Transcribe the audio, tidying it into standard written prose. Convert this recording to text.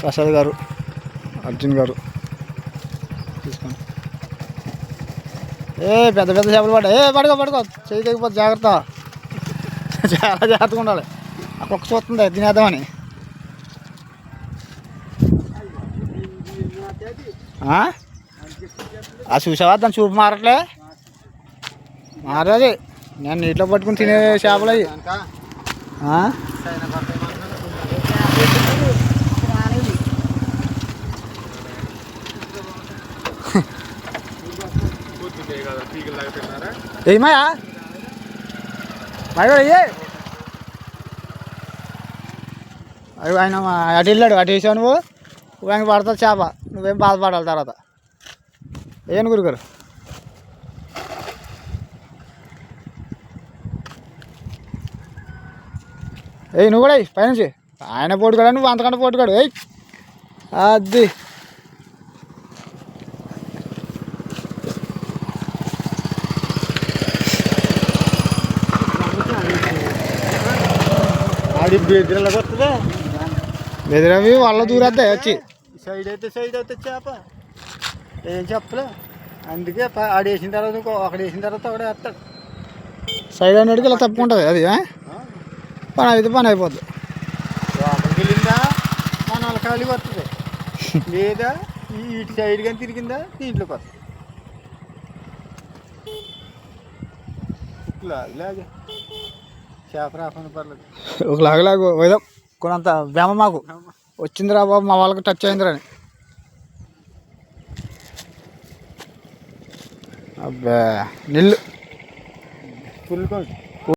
ప్రసాద్ గారు, అర్జున్ గారు తీసుకోండి. పెద్ద పెద్ద చేపలు పడ్డా. పడుకో చేయి తెగిపోతే జాగ్రత్త. చాలా జాగ్రత్తగా ఉండాలి. ఆ కుక్క చూస్తుంది తినేద్దామని. ఆ చూసావా దాని చూపు మారట్లే. మారది. నేను నీటిలో పట్టుకుని తినే చేపలు అవి. ఏమాయా మరి అయ్యే అవి ఆయన అటు వెళ్ళాడు. అటు వేసావు నువ్వు ఆయన పడుతుంది చేప. నువ్వేం బాధపడాలి తర్వాత. ఏను గురుగారు నువ్వు కూడా పైనుంచి ఆయన పోటుకాడు, నువ్వు అంతకంటే పోటుకాడు. అది బెదిరలకు వస్తుందా? బెదిరవి వాళ్ళ దూరేద్దాయి వచ్చి. సైడ్ అయితే చేప ఏం చెప్పలే. అందుకే ఆడేసిన తర్వాత అక్కడ వేసిన తర్వాత అక్కడ వేస్తాడు. సైడ్ అన్నట్టుకి ఇలా తప్పుకుంటుంది. అది పని అయితే పని అయిపోద్ది. లోపలికి వెళ్ళిందా మన ఖాళీ వస్తుంది, లేదా ఇటు సైడ్ కానీ తిరిగిందా దీంట్లోకి వస్తుంది. ఇలాగే చేప రాకుండా పర్లేదు. ఒకలాగలాగు ఏదో కొనంత బేమ మాకు వచ్చిందిరా బాబు, మా వాళ్ళకి టచ్ అయిందిరా అని. అబ్బా నిల్లు ఫుల్